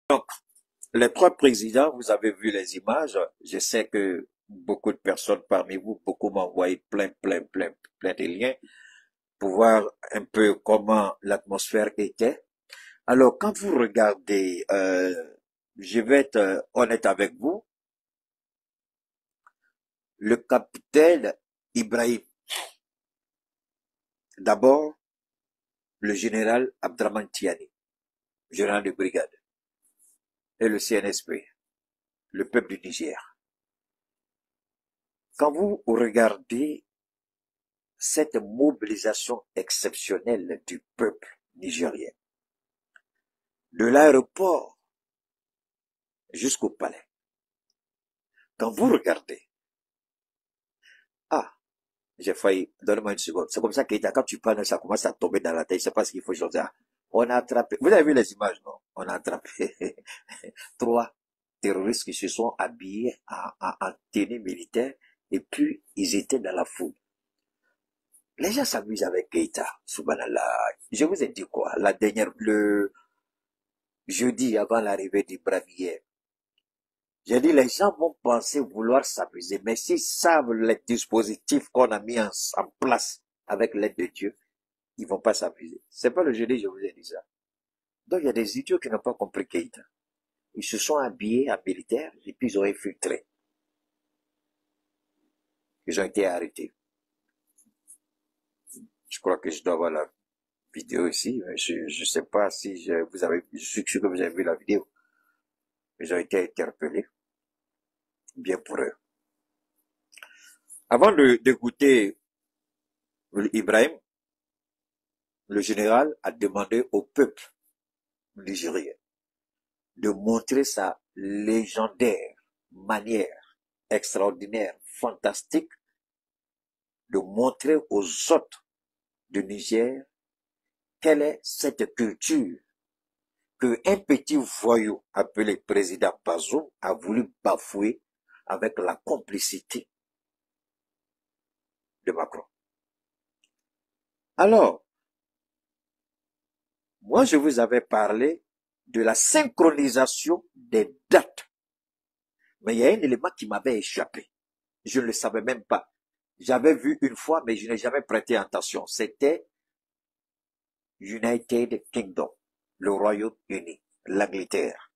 Donc, les trois présidents, vous avez vu les images. Je sais que beaucoup de personnes parmi vous, beaucoup m'ont envoyé plein de liens pour voir un peu comment l'atmosphère était. Alors, quand vous regardez, je vais être honnête avec vous, le capitaine Ibrahim, d'abord, le général Abdraman Tiani, général de brigade, et le CNSP, le peuple du Niger. Quand vous regardez cette mobilisation exceptionnelle du peuple nigérien, de l'aéroport jusqu'au palais, quand vous regardez, ah, j'ai failli, donne-moi une seconde. C'est comme ça que quand tu parles, ça commence à tomber dans la tête, je sais pas ce qu'il faut changer. On a attrapé, vous avez vu les images, non? On a attrapé trois terroristes qui se sont habillés en tenue militaire et puis ils étaient dans la foule. Les gens s'amusent avec Keïta, subhanallah. Je vous ai dit quoi? La dernière, le jeudi avant l'arrivée d'Ibrahim hier. J'ai dit, les gens vont penser vouloir s'amuser, mais s'ils savent les dispositifs qu'on a mis en place avec l'aide de Dieu, ils vont pas s'amuser. C'est pas le jeudi, je vous ai dit ça. Donc, il y a des idiots qui n'ont pas compris Keïta. Ils se sont habillés en militaire et puis ils ont infiltré. Ils ont été arrêtés. Je crois que je dois avoir la vidéo ici. Je sais pas si vous avez, je suis sûr que vous avez vu la vidéo. Ils ont été interpellés. Bien pour eux. Avant de goûter Ibrahim, le général a demandé au peuple nigérien de montrer sa légendaire manière extraordinaire, fantastique, de montrer aux autres de Niger quelle est cette culture que un petit voyou appelé président Bazoum a voulu bafouer avec la complicité de Macron. Alors, moi je vous avais parlé de la synchronisation des dates. Mais il y a un élément qui m'avait échappé. Je ne le savais même pas. J'avais vu une fois, mais je n'ai jamais prêté attention. C'était United Kingdom, le Royaume-Uni, l'Angleterre.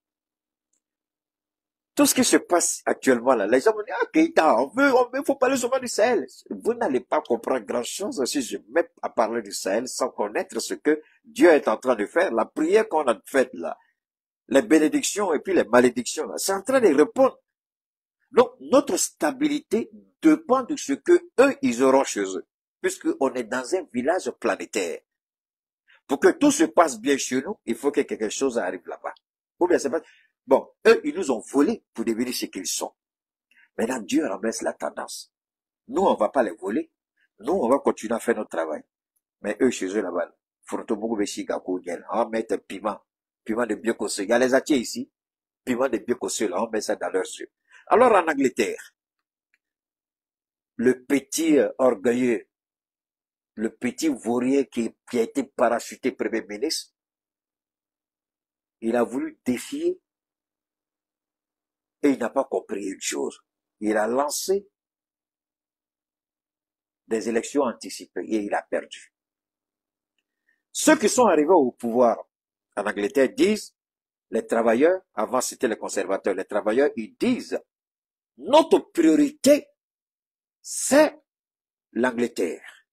Tout ce qui se passe actuellement là, les gens me disent, ah, Keïta, faut parler seulement du Sahel. Vous n'allez pas comprendre grand chose si je mets à parler du Sahel sans connaître ce que Dieu est en train de faire. La prière qu'on a faite là, les bénédictions et puis les malédictions là, c'est en train de répondre. Donc, notre stabilité dépend de ce que eux, ils auront chez eux. Puisqu'on est dans un village planétaire. Pour que tout se passe bien chez nous, il faut que quelque chose arrive là-bas. Ou bien c'est pas, bon, eux, ils nous ont volé pour devenir ce qu'ils sont. Maintenant, Dieu renverse la tendance. Nous, on va pas les voler. Nous, on va continuer à faire notre travail. Mais eux, chez eux, là-bas, on va mettre piment. Piment de biocossé. Il y a les atiers ici. Piment de biocossé, là, on met ça dans leurs yeux. Alors, en Angleterre, le petit orgueilleux, le petit vaurier qui a été parachuté premier ministre, il a voulu défier et il n'a pas compris une chose. Il a lancé des élections anticipées et il a perdu. Ceux qui sont arrivés au pouvoir en Angleterre disent, les travailleurs, avant c'était les conservateurs, les travailleurs, ils disent, notre priorité, c'est l'Angleterre.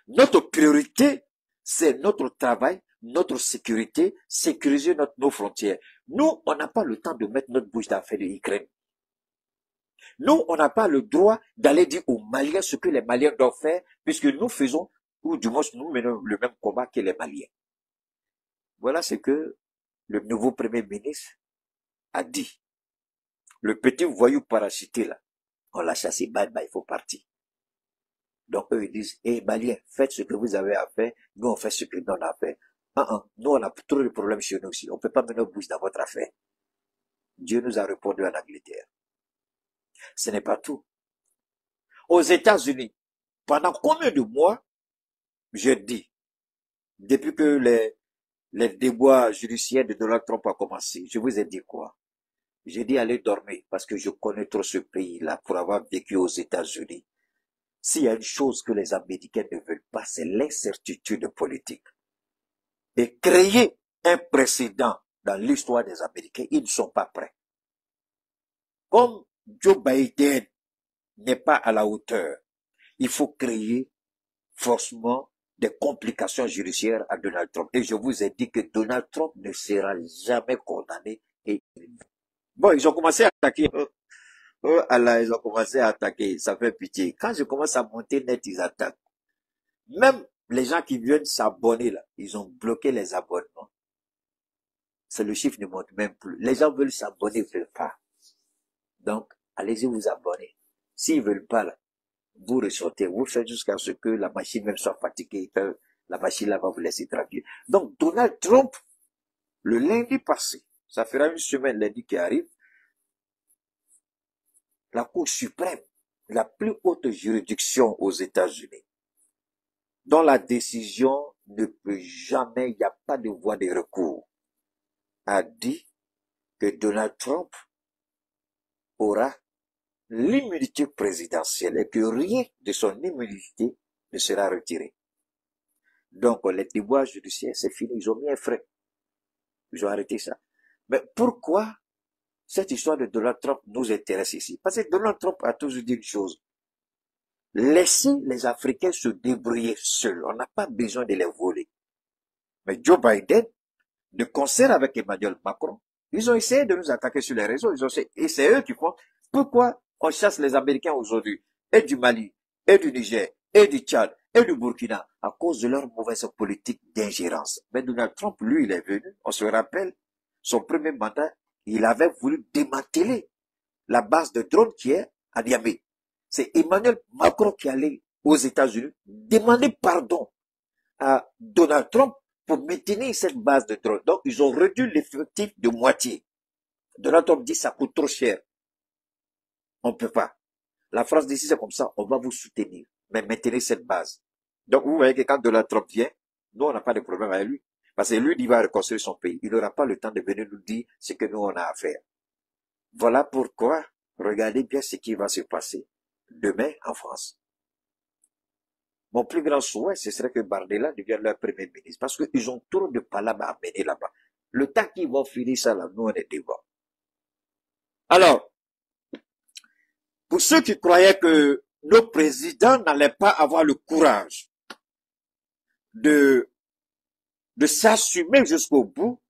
Notre priorité, c'est notre travail, notre sécurité, sécuriser nos frontières. Nous, on n'a pas le temps de mettre notre bouche d'affaires de l'Ukraine. Nous, on n'a pas le droit d'aller dire aux Maliens ce que les Maliens doivent faire, puisque nous faisons, ou du moins nous menons le même combat que les Maliens. Voilà ce que le nouveau Premier ministre a dit. Le petit voyou parachuté là, on l'a chassé, bye bye, il faut partir. Donc eux ils disent, Maliens, faites ce que vous avez à faire, nous on fait ce que nous on a à faire. Nous on a trop de problèmes chez nous aussi, on ne peut pas mettre nos bouches dans votre affaire. Dieu nous a répondu en Angleterre. Ce n'est pas tout. Aux États-Unis, pendant combien de mois, je dis, depuis que les déboires judiciaires de Donald Trump ont commencé, je vous ai dit quoi? J'ai dit allez dormir parce que je connais trop ce pays-là pour avoir vécu aux États-Unis. S'il y a une chose que les Américains ne veulent pas, c'est l'incertitude politique. Et créer un précédent dans l'histoire des Américains, ils ne sont pas prêts. Comme Joe Biden n'est pas à la hauteur, il faut créer forcément des complications judiciaires à Donald Trump. Et je vous ai dit que Donald Trump ne sera jamais condamné. Et bon, ils ont commencé à attaquer. Oh Allah, ils ont commencé à attaquer. Ça fait pitié. Quand je commence à monter net, ils attaquent. Même les gens qui viennent s'abonner là, ils ont bloqué les abonnements. C'est le chiffre ne monte même plus. Les gens veulent s'abonner, ils ne veulent pas. Donc, allez-y vous abonner. S'ils ne veulent pas là, vous ressortez, vous faites jusqu'à ce que la machine même soit fatiguée, que la machine là va vous laisser tranquille. Donc, Donald Trump, le lundi passé, ça fera une semaine lundi qui arrive, la Cour suprême, la plus haute juridiction aux États-Unis, dont la décision ne peut jamais, il n'y a pas de voie de recours, a dit que Donald Trump aura l'immunité présidentielle et que rien de son immunité ne sera retiré. Donc, les déboires judiciaires, c'est fini, ils ont mis un frein. Ils ont arrêté ça. Mais pourquoi cette histoire de Donald Trump nous intéresse ici? Parce que Donald Trump a toujours dit une chose. Laissez les Africains se débrouiller seuls. On n'a pas besoin de les voler. Mais Joe Biden, de concert avec Emmanuel Macron, ils ont essayé de nous attaquer sur les réseaux. Et c'est eux qui font. Pourquoi on chasse les Américains aujourd'hui, et du Mali, et du Niger, et du Tchad, et du Burkina, à cause de leur mauvaise politique d'ingérence? Mais Donald Trump, lui, il est venu, on se rappelle, son premier mandat, il avait voulu démanteler la base de drones qui est à Niamey. C'est Emmanuel Macron qui allait aux États-Unis demander pardon à Donald Trump pour maintenir cette base de drones. Donc, ils ont réduit l'effectif de moitié. Donald Trump dit ça coûte trop cher. On ne peut pas. La France dit si c'est comme ça, on va vous soutenir. Mais maintenez cette base. Donc, vous voyez que quand Donald Trump vient, nous, on n'a pas de problème avec lui. Parce que lui, il va reconstruire son pays. Il n'aura pas le temps de venir nous dire ce que nous, on a à faire. Voilà pourquoi, regardez bien ce qui va se passer demain en France. Mon plus grand souhait, ce serait que Bardella devienne leur premier ministre. Parce qu'ils ont trop de palabres à mener là-bas. Le temps qu'ils vont finir ça, là, nous, on est devant. Alors, pour ceux qui croyaient que nos présidents n'allaient pas avoir le courage de s'assumer jusqu'au bout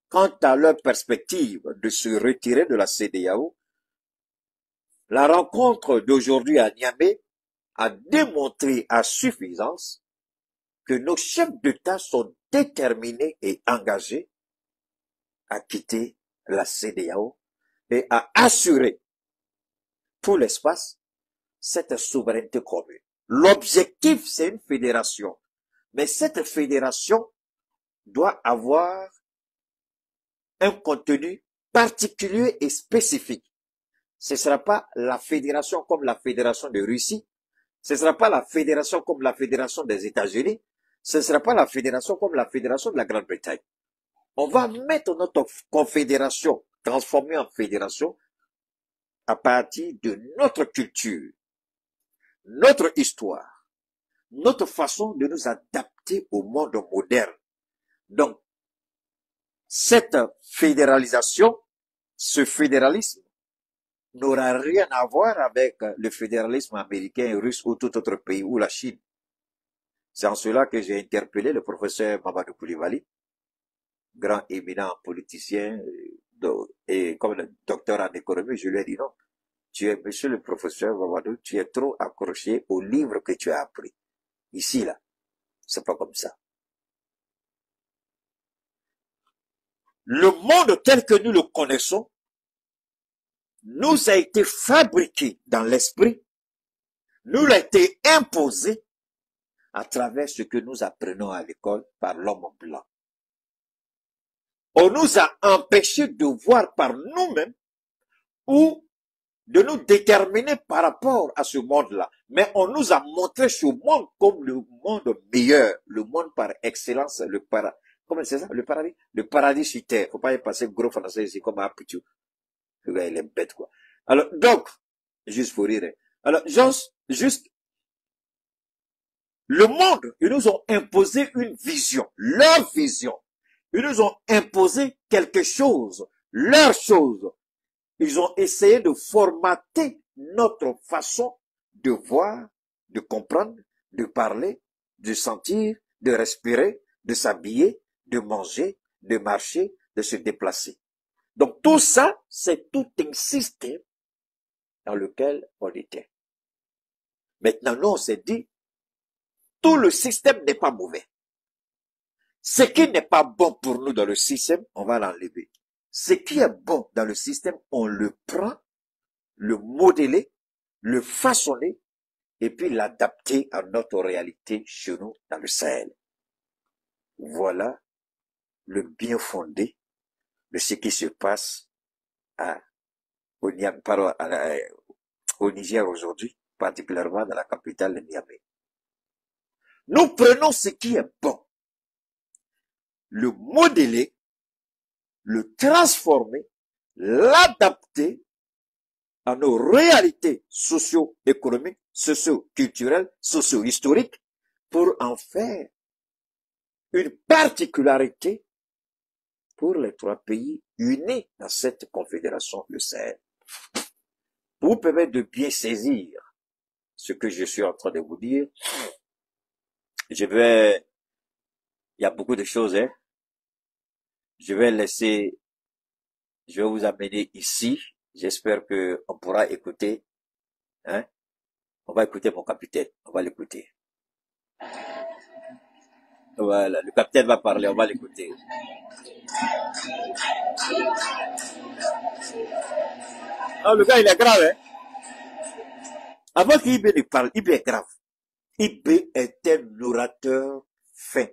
quant à leur perspective de se retirer de la CEDEAO, la rencontre d'aujourd'hui à Niamey a démontré à suffisance que nos chefs d'État sont déterminés et engagés à quitter la CEDEAO et à assurer pour l'espace cette souveraineté commune. L'objectif, c'est une fédération. Mais cette fédération doit avoir un contenu particulier et spécifique. Ce ne sera pas la fédération comme la fédération de Russie. Ce ne sera pas la fédération comme la fédération des États-Unis. Ce ne sera pas la fédération comme la fédération de la Grande-Bretagne. On va mettre notre confédération, transformée en fédération, à partir de notre culture, notre histoire, notre façon de nous adapter au monde moderne. Donc, cette fédéralisation, ce fédéralisme, n'aura rien à voir avec le fédéralisme américain, russe ou tout autre pays, ou la Chine. C'est en cela que j'ai interpellé le professeur Mamadou Koulibaly, grand éminent politicien et comme docteur en économie. Je lui ai dit non, monsieur le professeur Mamadou, tu es trop accroché au livre que tu as appris. Ici, là, c'est pas comme ça. Le monde tel que nous le connaissons nous a été fabriqué dans l'esprit, nous l'a été imposé à travers ce que nous apprenons à l'école par l'homme blanc. On nous a empêchés de voir par nous-mêmes ou de nous déterminer par rapport à ce monde-là. Mais on nous a montré ce monde comme le monde meilleur, le monde par excellence, Comment c'est ça, le paradis? Le paradis sur terre. Faut pas y passer gros français ici comme un petit. Le gars, il est bête, quoi. Alors, donc, juste pour rire. Alors, juste, le monde, ils nous ont imposé une vision, leur vision. Ils nous ont imposé quelque chose, leur chose. Ils ont essayé de formater notre façon de voir, de comprendre, de parler, de sentir, de respirer, de s'habiller, de manger, de marcher, de se déplacer. Donc tout ça, c'est tout un système dans lequel on était. Maintenant, nous, on s'est dit, tout le système n'est pas mauvais. Ce qui n'est pas bon pour nous dans le système, on va l'enlever. Ce qui est bon dans le système, on le prend, le modeler, le façonner, et puis l'adapter à notre réalité chez nous dans le Sahel. Voilà le bien fondé de ce qui se passe au Niger aujourd'hui, particulièrement dans la capitale de Niamey. Nous prenons ce qui est bon, le modeler, le transformer, l'adapter à nos réalités socio-économiques, socio-culturelles, socio-historiques, pour en faire une particularité pour les trois pays unis dans cette confédération du Sahel. Pour vous permettre de bien saisir ce que je suis en train de vous dire, il y a beaucoup de choses, hein. Je vais vous amener ici. J'espère que on pourra écouter, hein. On va écouter mon capitaine. On va l'écouter. Voilà. Le capitaine va parler. On va l'écouter. Ah, le gars, il est grave, hein. Avant qu'IB ne parle, IB est grave. IB est un orateur fin.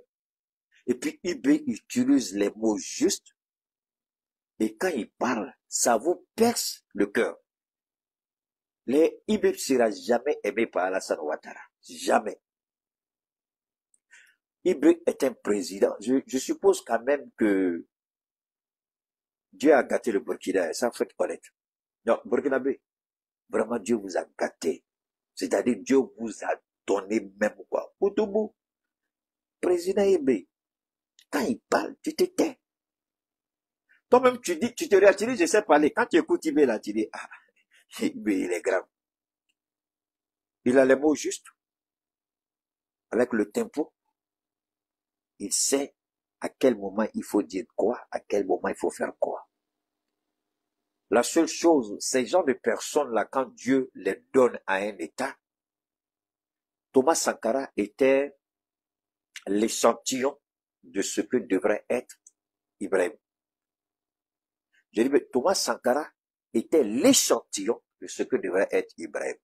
Et puis IB utilise les mots justes. Et quand il parle, ça vous perce le cœur. IB ne sera jamais aimé par Alassane Ouattara. Jamais. IB est un président. Je suppose quand même que Dieu a gâté le Burkina. Ça, faut être honnête. Non, Burkinabé, vraiment Dieu vous a gâté. C'est-à-dire Dieu vous a donné même quoi. Outoubou, président IB, quand il parle, tu te tais. Toi-même, tu te réactives, je sais parler. Quand tu écoutes IB là, tu dis, ah, IB, il est grave. Il a les mots justes, avec le tempo. Il sait à quel moment il faut dire quoi, à quel moment il faut faire quoi. La seule chose, ces gens de personnes-là, quand Dieu les donne à un État, Thomas Sankara était l'échantillon de ce que devrait être Ibrahim. Je dis, mais Thomas Sankara était l'échantillon de ce que devrait être Ibrahim.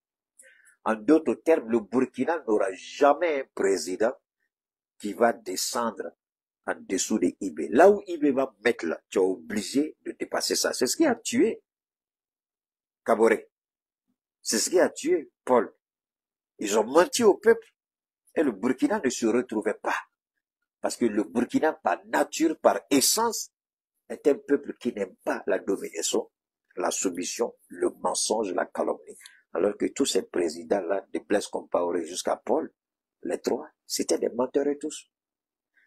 En d'autres termes, le Burkina n'aura jamais un président qui va descendre en dessous de IB. Là où IB va mettre là, tu es obligé de dépasser ça. C'est ce qui a tué Kaboré. C'est ce qui a tué Paul. Ils ont menti au peuple et le Burkina ne se retrouvait pas. Parce que le Burkina, par nature, par essence, est un peuple qui n'aime pas la domination, la soumission, le mensonge, la calomnie. Alors que tous ces présidents-là, de Blaise Compaoré jusqu'à Paul, les trois, c'était des menteurs et tous.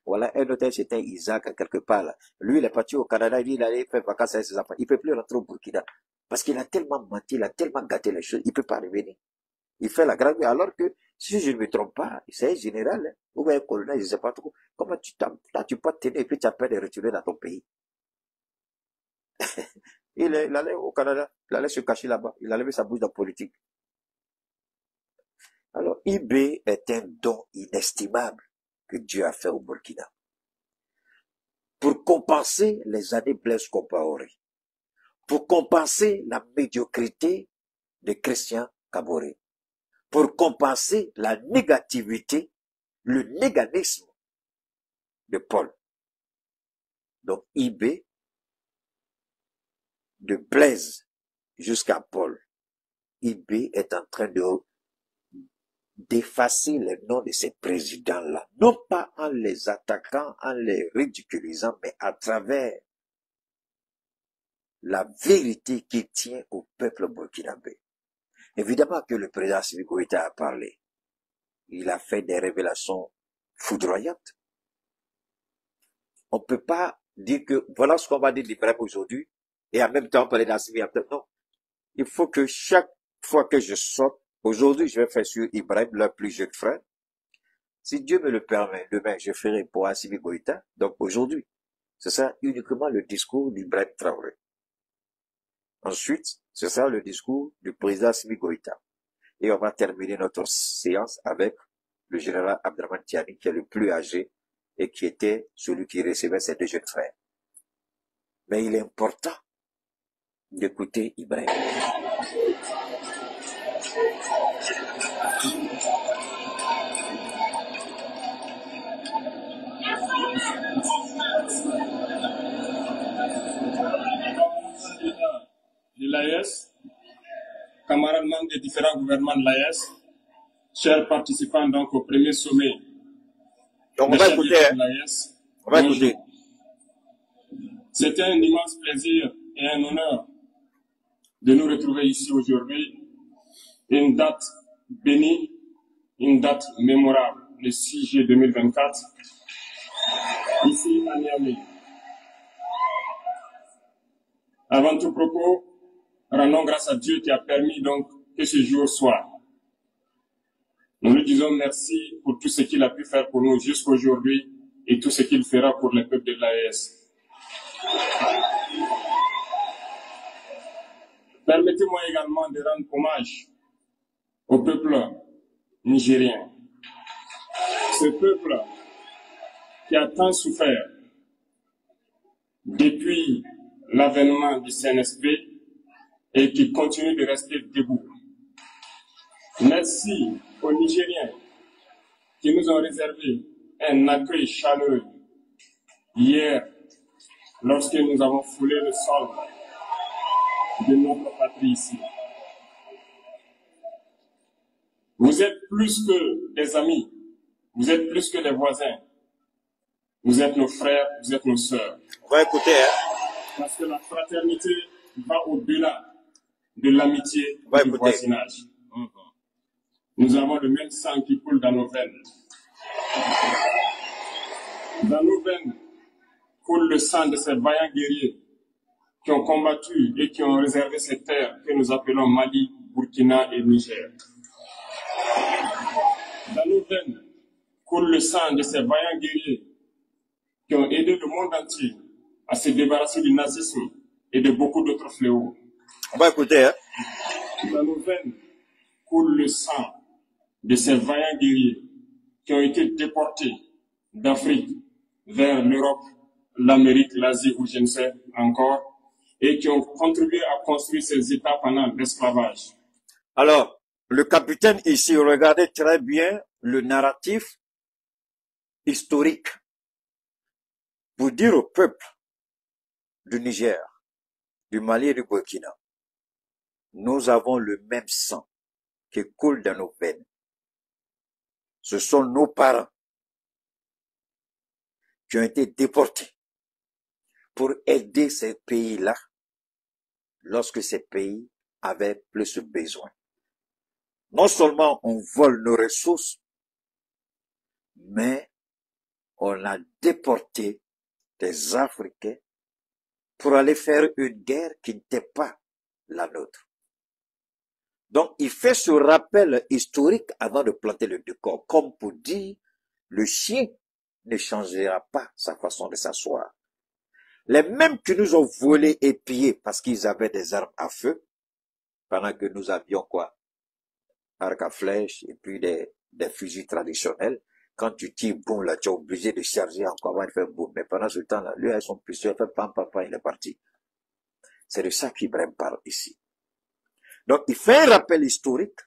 Voilà, un autre, c'était Isaac, quelque part là. Lui, il est parti au Canada, il allait faire vacances avec ses enfants. Il peut plus rentrer au Burkina. Parce qu'il a tellement menti, il a tellement gâté les choses, il peut pas revenir. Il fait la grande, alors que, si je ne me trompe pas, c'est un général, hein, ou un colonel, je ne sais pas trop. Comment tu peux te tenir et puis tu as peur de retourner dans ton pays. Il allait au Canada, il allait se cacher là-bas, il allait mettre sa bouche dans la politique. Alors, IB est un don inestimable que Dieu a fait au Burkina. Pour compenser les années Blaise Compaoré, pour compenser la médiocrité de Christian Kaboré, pour compenser la négativité, le néganisme de Paul. Donc IB, de Blaise jusqu'à Paul, IB est en train d'effacer les noms de ces présidents-là, non pas en les attaquant, en les ridiculisant, mais à travers la vérité qui tient au peuple burkinabé. Évidemment que le président Assimi Goïta a parlé. Il a fait des révélations foudroyantes. On ne peut pas dire que voilà ce qu'on va dire d'Ibrahim aujourd'hui et en même temps parler d'Assimi. Non. Il faut que chaque fois que je sorte, aujourd'hui je vais faire sur Ibrahim, leur plus jeune frère. Si Dieu me le permet, demain je ferai pour Assimi Goïta. Donc aujourd'hui, ce sera uniquement le discours d'Ibrahim Traoré. Ensuite, ce sera le discours du président Assimi Goïta. Et on va terminer notre séance avec le général Abdraman Tiani, qui est le plus âgé et qui était celui qui recevait ses deux jeunes frères. Mais il est important d'écouter Ibrahim. De l'AES, camarades membres des différents gouvernements de l'AES, chers participants donc au premier sommet. Donc on va écouter. On va écouter. C'était un immense plaisir et un honneur de nous retrouver ici aujourd'hui. Une date bénie, une date mémorable, le 6 juillet 2024, ici à Niamey. Avant tout propos, rendons grâce à Dieu qui a permis donc que ce jour soit. Nous lui disons merci pour tout ce qu'il a pu faire pour nous jusqu'à aujourd'hui et tout ce qu'il fera pour le peuple de l'AES. Permettez-moi également de rendre hommage au peuple nigérien. Ce peuple qui a tant souffert depuis l'avènement du CNSP et qui continue de rester debout. Merci aux Nigériens qui nous ont réservé un accueil chaleureux hier lorsque nous avons foulé le sol de notre patrie ici. Vous êtes plus que des amis, vous êtes plus que des voisins, vous êtes nos frères, vous êtes nos sœurs. On va écouter, Parce que la fraternité va au-delà de l'amitié et du voisinage. Nous avons le même sang qui coule dans nos veines. Dans nos veines coule le sang de ces vaillants guerriers qui ont combattu et qui ont réservé ces terres que nous appelons Mali, Burkina et Niger. Dans nos veines coule le sang de ces vaillants guerriers qui ont aidé le monde entier à se débarrasser du nazisme et de beaucoup d'autres fléaux. On va écouter, Dans nos veines coule le sang de ces vaillants guerriers qui ont été déportés d'Afrique vers l'Europe, l'Amérique, l'Asie ou je ne sais encore, et qui ont contribué à construire ces États pendant l'esclavage. Alors, le capitaine ici, regardez très bien le narratif historique pour dire au peuple du Niger, du Mali et du Burkina, nous avons le même sang qui coule dans nos veines. Ce sont nos parents qui ont été déportés pour aider ces pays-là lorsque ces pays avaient plus besoin. Non seulement on vole nos ressources, mais on a déporté des Africains pour aller faire une guerre qui n'était pas la nôtre. Donc, il fait ce rappel historique avant de planter le décor, comme pour dire, le chien ne changera pas sa façon de s'asseoir. Les mêmes qui nous ont volés et pillés parce qu'ils avaient des armes à feu, pendant que nous avions quoi? Arc à flèche et puis des fusils traditionnels. Quand tu tires, boum, là, tu es obligé de charger encore avant de faire boum. Mais pendant ce temps-là, lui, avec son pistolet, fait pam, pam, pam, il est parti. C'est de ça qu'Ibrahim parle ici. Donc, il fait un rappel historique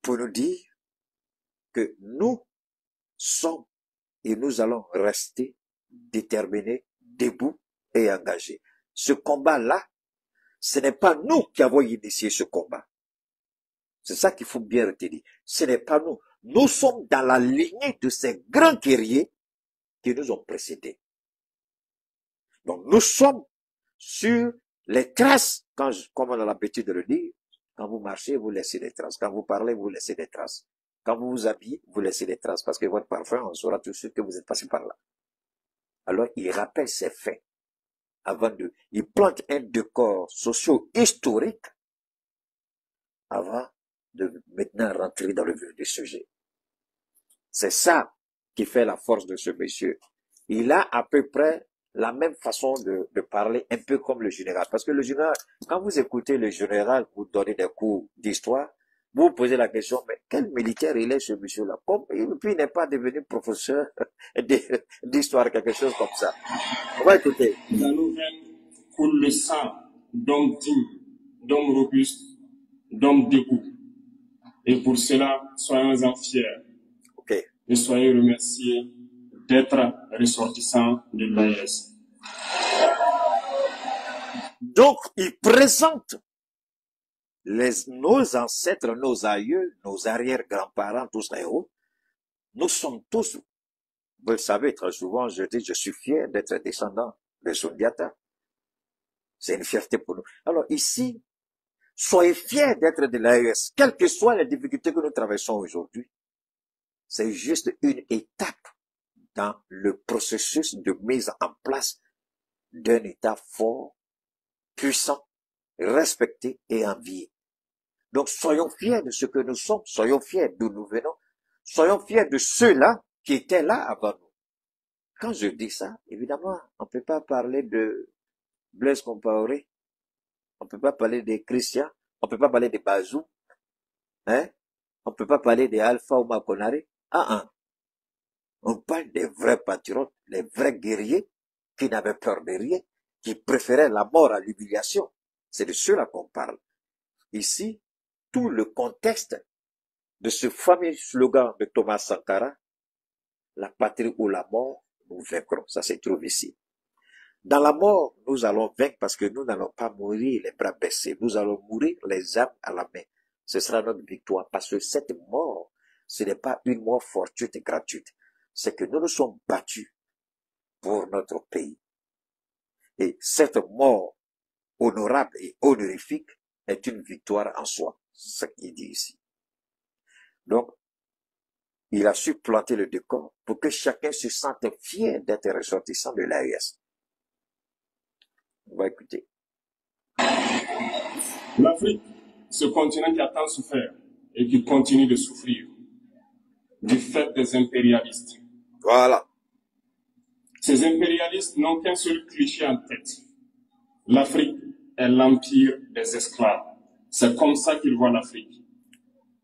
pour nous dire que nous sommes et nous allons rester déterminés, debout et engagés. Ce combat-là, ce n'est pas nous qui avons initié ce combat. C'est ça qu'il faut bien retenir. Ce n'est pas nous. Nous sommes dans la lignée de ces grands guerriers qui nous ont précédés. Donc nous sommes sur les traces, comme on a l'habitude de le dire, quand vous marchez, vous laissez des traces. Quand vous parlez, vous laissez des traces. Quand vous vous habillez, vous laissez des traces. Parce que votre parfum, on saura tout de suite que vous êtes passé par là. Alors, il rappelle ces faits. Il plante un décor socio-historique avant de maintenant rentrer dans le vif du sujet. C'est ça qui fait la force de ce monsieur. Il a à peu près la même façon de parler, un peu comme le général. Parce que le général, quand vous écoutez le général vous donner des cours d'histoire, vous vous posez la question, mais quel militaire il est ce monsieur-là? Et puis il n'est pas devenu professeur d'histoire, quelque chose comme ça. On va écouter. Dans nos veines coule le sang d'hommes dignes, d'hommes robustes, d'hommes debout. Et pour cela, soyons-en fiers. Okay. Et soyez remerciés d'être ressortissants de l'AES. Donc, il présente nos ancêtres, nos aïeux, nos arrière-grands-parents, tous les hauts. Nous sommes tous, vous le savez, très souvent, je dis, je suis fier d'être descendant de Sundiata. C'est une fierté pour nous. Alors ici, soyez fiers d'être de l'AES, quelles que soient les difficultés que nous traversons aujourd'hui. C'est juste une étape dans le processus de mise en place d'un État fort, puissant, respecté et envié. Donc, soyons fiers de ce que nous sommes, soyons fiers d'où nous venons, soyons fiers de ceux-là qui étaient là avant nous. Quand je dis ça, évidemment, on ne peut pas parler de Blaise Compaoré, on ne peut pas parler des Christians, on ne peut pas parler des Bazou, hein? On ne peut pas parler des Alpha ou Makonare. On parle des vrais patriotes, des vrais guerriers qui n'avaient peur de rien, qui préféraient la mort à l'humiliation. C'est de ceux-là qu'on parle. Ici, tout le contexte de ce fameux slogan de Thomas Sankara, la patrie ou la mort, nous vaincrons. Ça se trouve ici. Dans la mort, nous allons vaincre parce que nous n'allons pas mourir les bras baissés. Nous allons mourir les armes à la main. Ce sera notre victoire parce que cette mort, ce n'est pas une mort fortuite et gratuite. C'est que nous nous sommes battus pour notre pays. Et cette mort honorable et honorifique est une victoire en soi. C'est ce qu'il dit ici. Donc, il a su planter le décor pour que chacun se sente fier d'être ressortissant de l'AES. On va écouter. L'Afrique, ce continent qui a tant souffert et qui continue de souffrir du fait des impérialistes. Voilà. Ces impérialistes n'ont qu'un seul cliché en tête. L'Afrique est l'empire des esclaves. C'est comme ça qu'ils voient l'Afrique.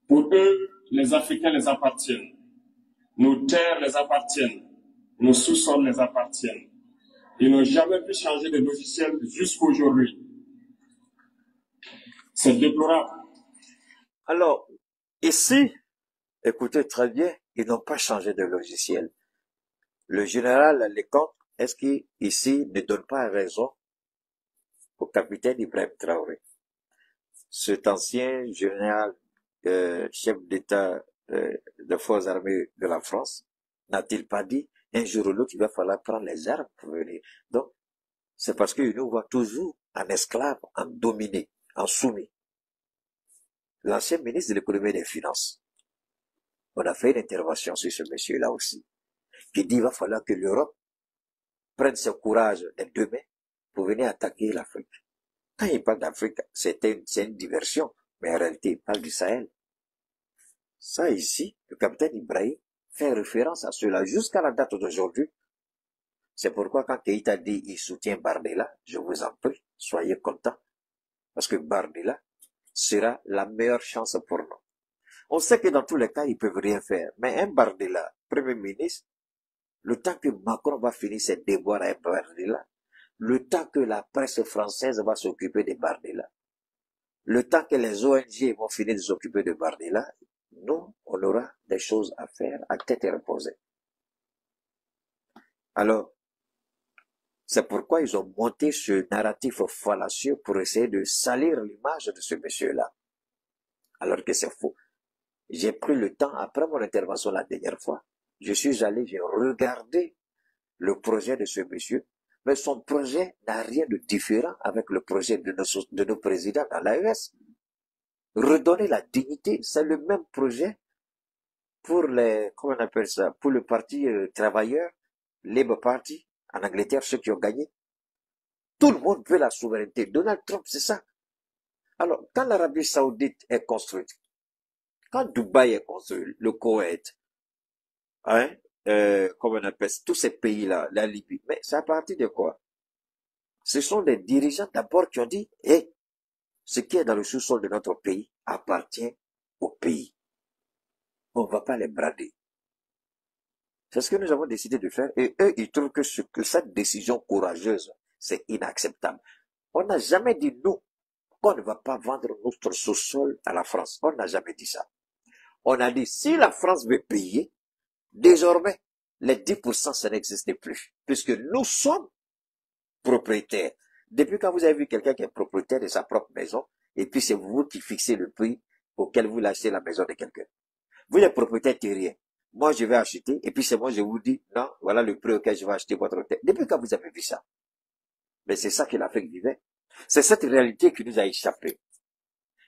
Pour eux, les Africains les appartiennent. Nos terres les appartiennent. Nos sous-sols les appartiennent. Ils n'ont jamais pu changer de logiciel jusqu'à aujourd'hui. C'est déplorable. Alors, ici, écoutez très bien, ils n'ont pas changé de logiciel. Le général Lecomte, est-ce qu'il, ici, ne donne pas raison au capitaine Ibrahim Traoré? Cet ancien général, chef d'État des forces armées de la France, n'a-t-il pas dit, un jour ou l'autre, il va falloir prendre les armes pour venir. Donc, c'est parce qu'il nous voit toujours en esclaves, en dominés, en soumis. L'ancien ministre de l'économie et des finances, on a fait une intervention sur ce monsieur-là aussi, qui dit qu'il va falloir que l'Europe prenne ce courage des deux mains pour venir attaquer l'Afrique. Quand il parle d'Afrique, c'est une diversion, mais en réalité, il parle du Sahel. Ça ici, le capitaine Ibrahim fait référence à cela jusqu'à la date d'aujourd'hui. C'est pourquoi quand Keïta dit il soutient Bardella, je vous en prie, soyez contents, parce que Bardella sera la meilleure chance pour nous. On sait que dans tous les cas, ils peuvent rien faire, mais un Bardella, Premier ministre, le temps que Macron va finir ses déboires avec Bardella, le temps que la presse française va s'occuper de Bardella, le temps que les ONG vont finir de s'occuper de Bardella, nous, on aura des choses à faire à tête reposée. Alors, c'est pourquoi ils ont monté ce narratif fallacieux pour essayer de salir l'image de ce monsieur-là. alors que c'est faux. J'ai pris le temps, après mon intervention la dernière fois, je suis allé, j'ai regardé le projet de ce monsieur, mais son projet n'a rien de différent avec le projet de nos présidents dans l'AES. Redonner la dignité, c'est le même projet pour les, comment on appelle ça, pour le parti travailleur, Labour Party, en Angleterre, ceux qui ont gagné. Tout le monde veut la souveraineté. Donald Trump, c'est ça. Alors, quand l'Arabie Saoudite est construite, quand Dubaï est construit, le Koweït, hein, comment on appelle ça, tous ces pays-là, la Libye, mais c'est à partir de quoi? Ce sont des dirigeants d'abord qui ont dit, hé, ce qui est dans le sous-sol de notre pays appartient au pays. On ne va pas les brader. C'est ce que nous avons décidé de faire. Et eux, ils trouvent que cette décision courageuse, c'est inacceptable. On n'a jamais dit, nous, qu'on ne va pas vendre notre sous-sol à la France. On n'a jamais dit ça. On a dit, si la France veut payer, désormais, les 10%, ça n'existe plus. Puisque nous sommes propriétaires. Depuis quand vous avez vu quelqu'un qui est propriétaire de sa propre maison, et puis c'est vous qui fixez le prix auquel vous l'achetez la maison de quelqu'un. Vous êtes propriétaire terrien. Moi, je vais acheter, et puis c'est moi, je vous dis, non, voilà le prix auquel je vais acheter votre terre. Depuis quand vous avez vu ça? Mais c'est ça que l'Afrique vivait. C'est cette réalité qui nous a échappé.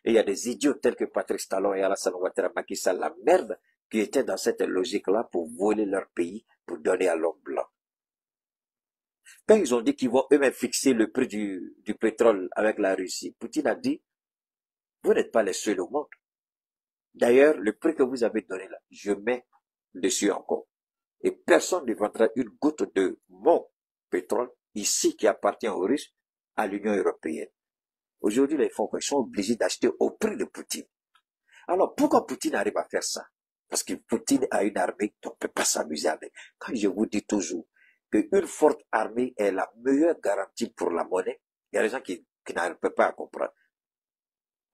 Et il y a des idiots tels que Patrice Talon et Alassane Ouattara Macky Sall, la merde, qui étaient dans cette logique-là pour voler leur pays, pour donner à l'homme blanc. Quand ils ont dit qu'ils vont eux-mêmes fixer le prix du pétrole avec la Russie, Poutine a dit, vous n'êtes pas les seuls au monde. D'ailleurs, le prix que vous avez donné là, je mets dessus encore. Et personne ne vendra une goutte de mon pétrole, ici qui appartient aux Russes, à l'Union européenne. Aujourd'hui, les fonds sont obligés d'acheter au prix de Poutine. Alors, pourquoi Poutine arrive à faire ça? Parce que Poutine a une armée dont on ne peut pas s'amuser avec. Quand je vous dis toujours qu'une forte armée est la meilleure garantie pour la monnaie, il y a des gens qui n'arrivent pas à comprendre.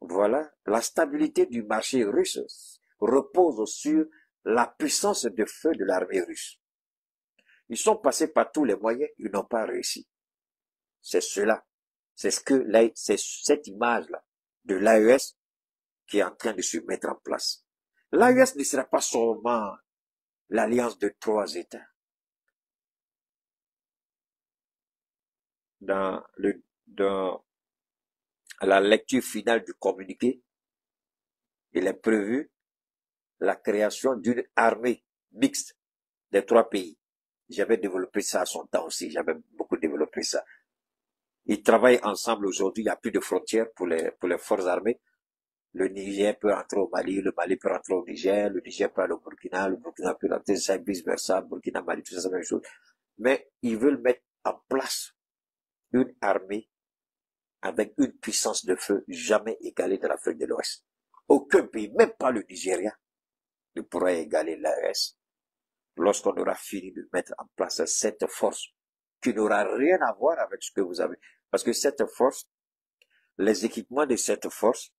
Voilà, la stabilité du marché russe repose sur la puissance de feu de l'armée russe. Ils sont passés par tous les moyens, ils n'ont pas réussi. C'est cela. C'est cette image-là de l'AES qui est en train de se mettre en place. L'AES ne sera pas seulement l'alliance de 3 États. Dans la lecture finale du communiqué, il est prévu la création d'une armée mixte des 3 pays. J'avais développé ça à son temps aussi, j'avais beaucoup développé ça. Ils travaillent ensemble aujourd'hui, il n'y a plus de frontières pour les forces armées. Le Niger peut entrer au Mali, le Mali peut entrer au Niger, le Niger peut aller au Burkina, le Burkina peut entrer, ça vice versa, Burkina, Mali, tout ça, c'est la même chose. Mais ils veulent mettre en place une armée avec une puissance de feu jamais égalée dans l'Afrique de l'Ouest. Aucun pays, même pas le Nigeria, ne pourra égaler l'AES lorsqu'on aura fini de mettre en place cette force qui n'aura rien à voir avec ce que vous avez. Parce que cette force, les équipements de cette force,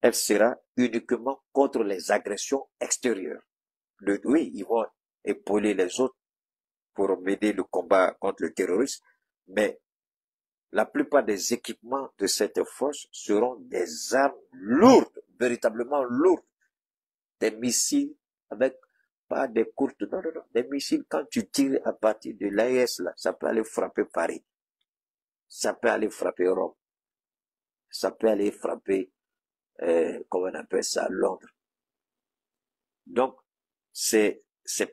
elle sera uniquement contre les agressions extérieures. Oui, ils vont épauler les autres pour mener le combat contre le terrorisme, mais la plupart des équipements de cette force seront des armes lourdes, véritablement lourdes. Des missiles avec pas des courtes, non, des missiles, quand tu tires à partir de l'AES, là, ça peut aller frapper Paris. Ça peut aller frapper Rome. Ça peut aller frapper, comment on appelle ça, Londres. Donc, c'est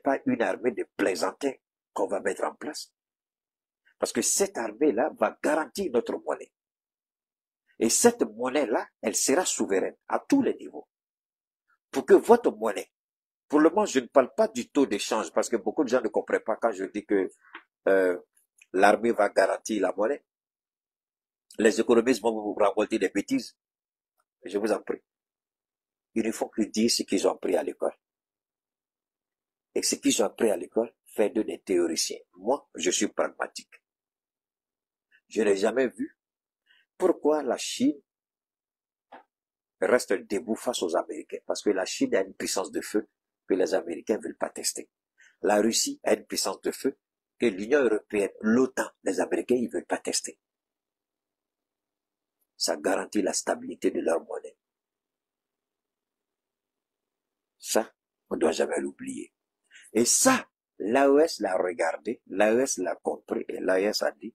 pas une armée de plaisantins qu'on va mettre en place. Parce que cette armée-là va garantir notre monnaie. Et cette monnaie-là, elle sera souveraine à tous les niveaux. Pour que votre monnaie, pour le moment, je ne parle pas du taux d'échange, parce que beaucoup de gens ne comprennent pas quand je dis que l'armée va garantir la monnaie. Les économistes vont vous raconter des bêtises. Je vous en prie. Il ne faut que dire ce qu'ils ont appris à l'école. Et ce qu'ils ont appris à l'école fait d'eux des théoriciens. Moi, je suis pragmatique. Je n'ai jamais vu pourquoi la Chine reste debout face aux Américains. Parce que la Chine a une puissance de feu que les Américains ne veulent pas tester. La Russie a une puissance de feu que l'Union européenne, l'OTAN, les Américains, ils ne veulent pas tester. Ça garantit la stabilité de leur monnaie. Ça, on ne doit jamais l'oublier. Et ça, l'AES l'a regardé, l'AES l'a compris et l'AES a dit,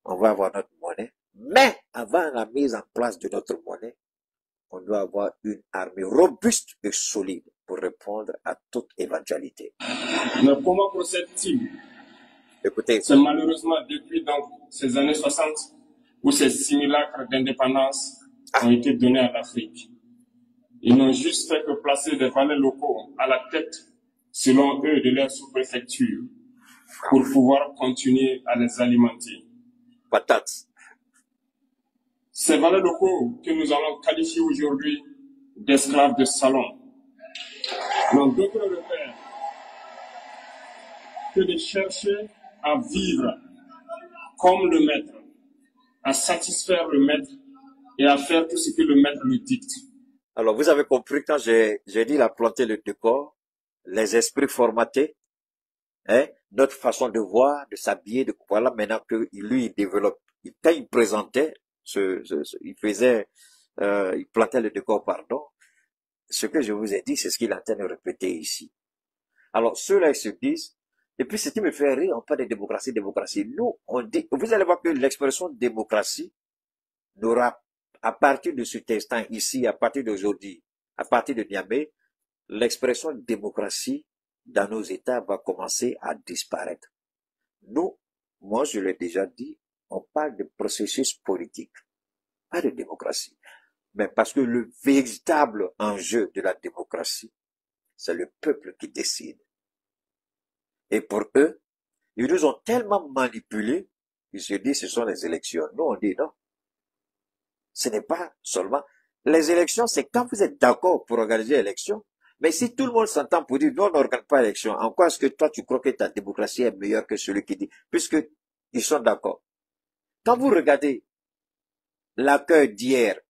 on va avoir notre monnaie, mais avant la mise en place de notre monnaie, on doit avoir une armée robuste et solide pour répondre à toute éventualité. Mais comment procède-t-il? Écoutez, C'est malheureusement depuis donc ces années 60 où ces simulacres d'indépendance ont été donnés à l'Afrique. Ils n'ont juste fait que placer des valets locaux à la tête, selon eux, de leur sous-préfecture pour pouvoir continuer à les alimenter. patates. Ces valets locaux que nous allons qualifier aujourd'hui d'esclaves de salon n'ont d'autre repère que de chercher à vivre comme le maître, à satisfaire le maître et à faire tout ce que le maître lui dicte. Alors, vous avez compris quand j'ai dit la planter le décor, les esprits formatés, hein, notre façon de voir, de s'habiller, de voilà, maintenant que lui, il développe, quand il présentait, il faisait, il plantait le décor, pardon, ce que je vous ai dit, c'est ce qu'il est en train de répéter ici. Alors, ceux-là, ils se disent, et puis ce qui me fait rire, on parle de démocratie, démocratie. Nous, on dit, vous allez voir que l'expression démocratie n'aura, à partir de cet instant ici, à partir d'aujourd'hui, à partir de Niamey, l'expression démocratie dans nos États va commencer à disparaître. Nous, moi je l'ai déjà dit, on parle de processus politique, pas de démocratie. Mais parce que le véritable enjeu de la démocratie, c'est le peuple qui décide. Et pour eux, ils nous ont tellement manipulés, ils se disent ce sont les élections. Nous, on dit non. Ce n'est pas seulement... Les élections, c'est quand vous êtes d'accord pour organiser l'élection. Mais si tout le monde s'entend pour dire non, on n'organise pas l'élection, en quoi est-ce que toi tu crois que ta démocratie est meilleure que celui qui dit, puisque ils sont d'accord. Quand vous regardez l'accueil d'hier,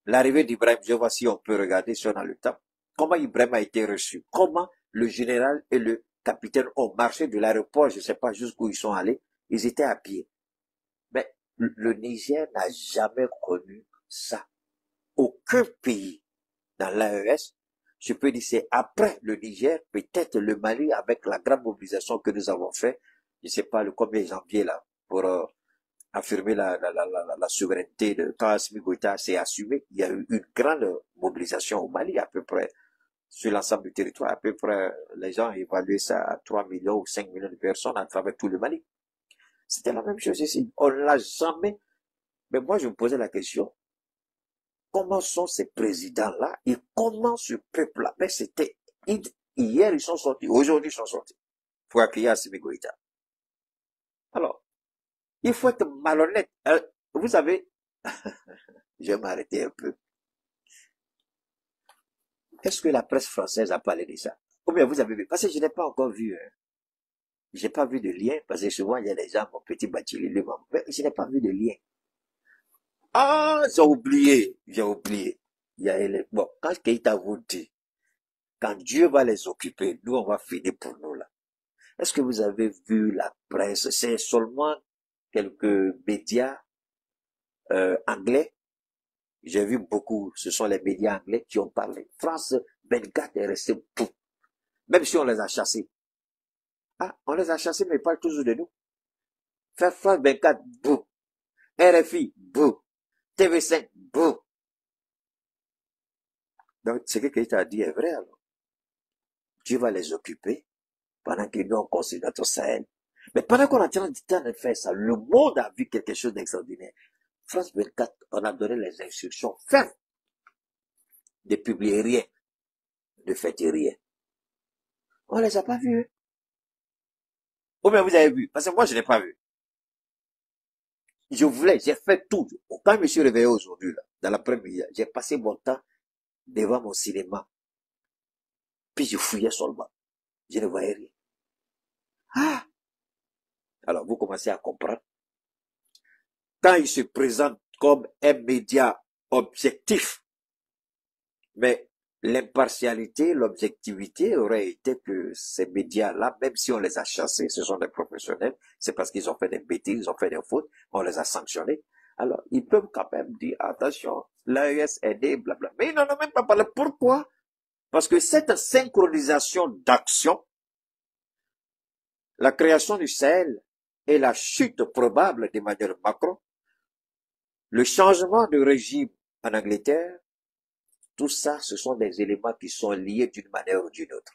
l'arrivée d'Ibrahim, je vois si on peut regarder si on a le temps, comment Ibrahim a été reçu, comment le général et le capitaine ont marché de l'aéroport, je ne sais pas jusqu'où ils sont allés, ils étaient à pied. Mais le Niger n'a jamais connu ça. Aucun pays dans l'AES, je peux dire c'est après le Niger, peut-être le Mali avec la grande mobilisation que nous avons fait, je ne sais pas le combien janvier là, pour affirmer la souveraineté de quand Assimi Goïta s'est assumé, il y a eu une grande mobilisation au Mali à peu près sur l'ensemble du territoire, à peu près les gens évaluaient ça à 3 millions ou 5 millions de personnes à travers tout le Mali. C'était la même chose ici. On l'a jamais. Mais moi je me posais la question, comment sont ces présidents-là et comment ce peuple-là? Mais c'était, hier ils sont sortis, aujourd'hui ils sont sortis pour accueillir Assimi Goïta. Alors, il faut être malhonnête. Vous savez, je vais m'arrêter un peu. Est-ce que la presse française a parlé de ça? Combien vous avez vu? Parce que je n'ai pas encore vu. J'ai pas vu de lien, parce que souvent il y a des gens, mon petit bâtiment, mais je n'ai pas vu de lien. Ah, j'ai oublié. Il y a bon, quand Keïta vous dit, quand Dieu va les occuper, nous on va finir pour nous là. Est-ce que vous avez vu la presse? C'est seulement quelques médias anglais. J'ai vu beaucoup, ce sont les médias anglais qui ont parlé. France 24 est resté pour. Même si on les a chassés. Ah, on les a chassés, mais ils parlent toujours de nous. Faire France 24, bouh. RFI, bouh. TV5, bouh. Donc, ce que Keïta a dit est vrai alors. Dieu va les occuper pendant que nous on construit notre Sahel. Mais pendant qu'on est en train de faire ça, le monde a vu quelque chose d'extraordinaire. France 24, on a donné les instructions fermes de publier rien, de faire rien. On les a pas vus. Ou bien vous avez vu, parce que moi je n'ai pas vu. Je voulais, j'ai fait tout. Quand je me suis réveillé aujourd'hui, là, dans l'après-midi, j'ai passé mon temps devant mon cinéma. Puis je fouillais seulement. Je ne voyais rien. Ah! Alors vous commencez à comprendre. Quand il se présente comme un média objectif, mais l'impartialité, l'objectivité aurait été que ces médias-là, même si on les a chassés, ce sont des professionnels, c'est parce qu'ils ont fait des bêtises, ils ont fait des fautes, on les a sanctionnés. Alors, ils peuvent quand même dire, attention, l'AES est né, blabla. Mais ils n'en ont même pas parlé. Pourquoi? Parce que cette synchronisation d'action, la création du Sahel et la chute probable d'Emmanuel Macron, le changement de régime en Angleterre, tout ça, ce sont des éléments qui sont liés d'une manière ou d'une autre.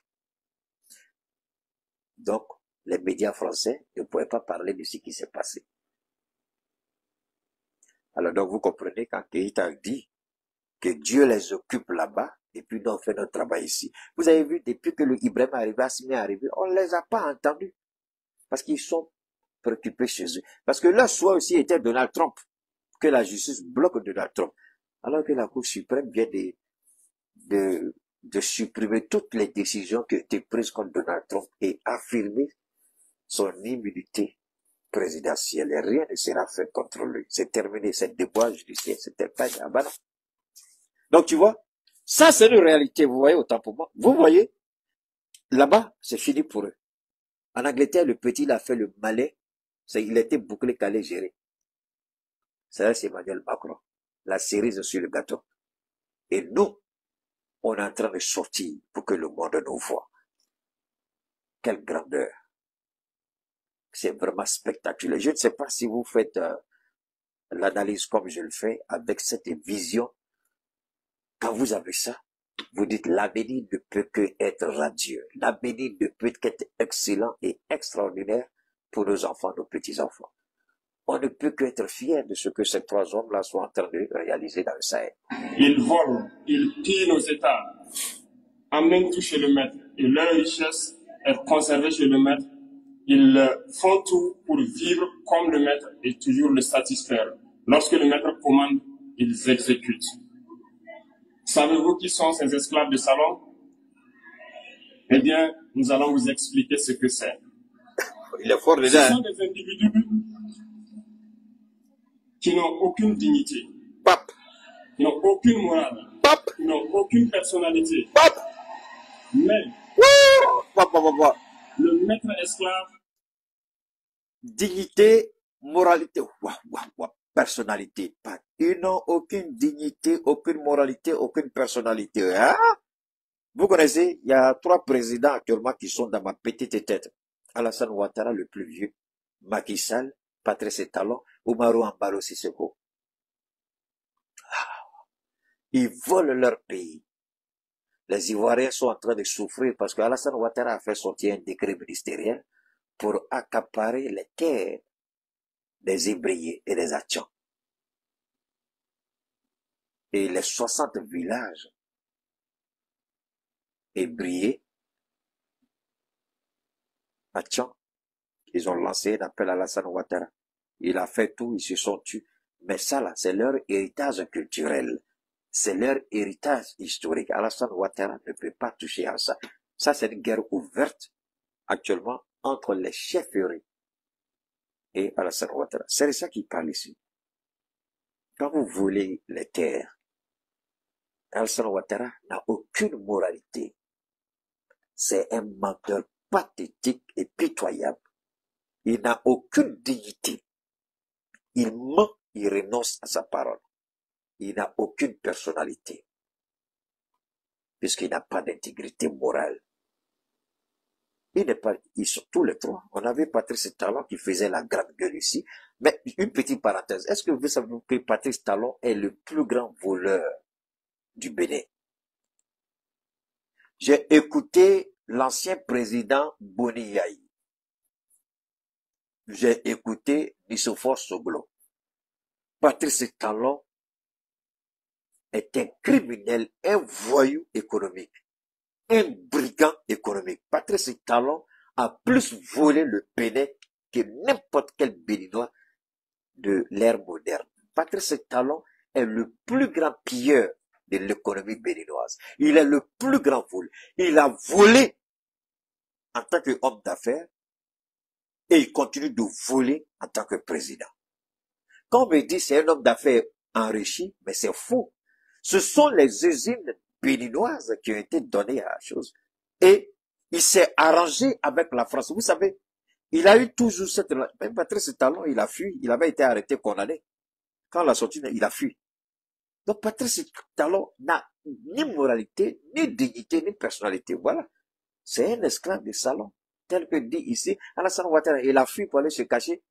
Donc, les médias français ne pouvaient pas parler de ce qui s'est passé. Alors donc, vous comprenez quand Keïta dit que Dieu les occupe là-bas, et puis nous on fait notre travail ici. Vous avez vu, depuis que le Ibrahim est arrivé, Assimi est arrivé, on ne les a pas entendus. Parce qu'ils sont préoccupés chez eux. Parce que leur choix aussi était Donald Trump. Que la justice bloque Donald Trump. Alors que la Cour suprême vient de supprimer toutes les décisions qui ont été prises contre Donald Trump et affirmer son immunité présidentielle. Et rien ne sera fait contre lui. C'est terminé. Cette déboire judiciaire, c'était pas ah ben non. Donc tu vois, ça c'est une réalité. Vous voyez autant pour moi. Vous voyez, là-bas, c'est fini pour eux. En Angleterre, le petit, il a fait le malin. Il était bouclé, calé, géré. C'est Emmanuel Macron. La cerise sur le gâteau. Et nous, on est en train de sortir pour que le monde nous voie. Quelle grandeur. C'est vraiment spectaculaire. Je ne sais pas si vous faites l'analyse comme je le fais, avec cette vision. Quand vous avez ça, vous dites l'avenir ne peut que être radieux. L'avenir ne peut qu'être excellent et extraordinaire pour nos enfants, nos petits-enfants. On ne peut qu'être fier de ce que ces trois hommes-là sont en train de réaliser dans le Sahel. Ils volent, ils pillent nos États, amènent tout chez le maître. Et leur richesse est conservée chez le maître. Ils font tout pour vivre comme le maître et toujours le satisfaire. Lorsque le maître commande, ils exécutent. Savez-vous qui sont ces esclaves de salon? Eh bien, nous allons vous expliquer ce que c'est. Il est fort Ce déjà. sont des individus qui n'ont aucune dignité, Pape, qui n'ont aucune morale, pape, qui n'ont aucune personnalité. pape. Mais Pape. le maître esclave, Dignité, moralité, personnalité. Pas. Ils n'ont aucune dignité, aucune moralité, aucune personnalité. Hein? Vous connaissez, il y a 3 présidents actuellement qui sont dans ma petite tête. Alassane Ouattara, le plus vieux. Macky Sall, Patrice Talon, Umaru Embalo Sissoko. Ils volent leur pays. Les Ivoiriens sont en train de souffrir parce que Alassane Ouattara a fait sortir un décret ministériel pour accaparer les terres des Ibriés et des Atchans. Et les 60 villages Ibriés, Atchans, ils ont lancé un appel à Alassane Ouattara. Il a fait tout, ils se sont tués. Mais ça là, c'est leur héritage culturel. C'est leur héritage historique. Alassane Ouattara ne peut pas toucher à ça. Ça, c'est une guerre ouverte actuellement entre les chefferies et Alassane Ouattara. C'est de ça qu'il parle ici. Quand vous volez les terres, Alassane Ouattara n'a aucune moralité. C'est un menteur pathétique et pitoyable. Il n'a aucune dignité. Il ment, il renonce à sa parole. Il n'a aucune personnalité, puisqu'il n'a pas d'intégrité morale. Il n'est pas, ils sont tous les trois. On avait Patrice Talon qui faisait la grande gueule ici. Mais une petite parenthèse. Est-ce que vous savez que Patrice Talon est le plus grand voleur du Bénin? J'ai écouté l'ancien président Boni Yayi. J'ai écouté Nissophore Soglo. Patrice Talon est un criminel, un voyou économique, un brigand économique. Patrice Talon a plus volé le Bénin que n'importe quel Béninois de l'ère moderne. Patrice Talon est le plus grand pilleur de l'économie béninoise. Il est le plus grand voleur. Il a volé en tant qu'homme d'affaires et il continue de voler en tant que président. Quand on me dit c'est un homme d'affaires enrichi, mais c'est faux. Ce sont les usines béninoises qui ont été données à la chose. Et il s'est arrangé avec la France. Vous savez, il a eu toujours cette... Même Patrice Talon, il a fui. Il avait été arrêté, condamné. Quand la sortie, il a fui. Donc Patrice Talon n'a ni moralité, ni dignité, ni personnalité. Voilà. C'est un esclave de salon. Tel que dit ici, Alassane Ouattara, il a fui pour aller se cacher.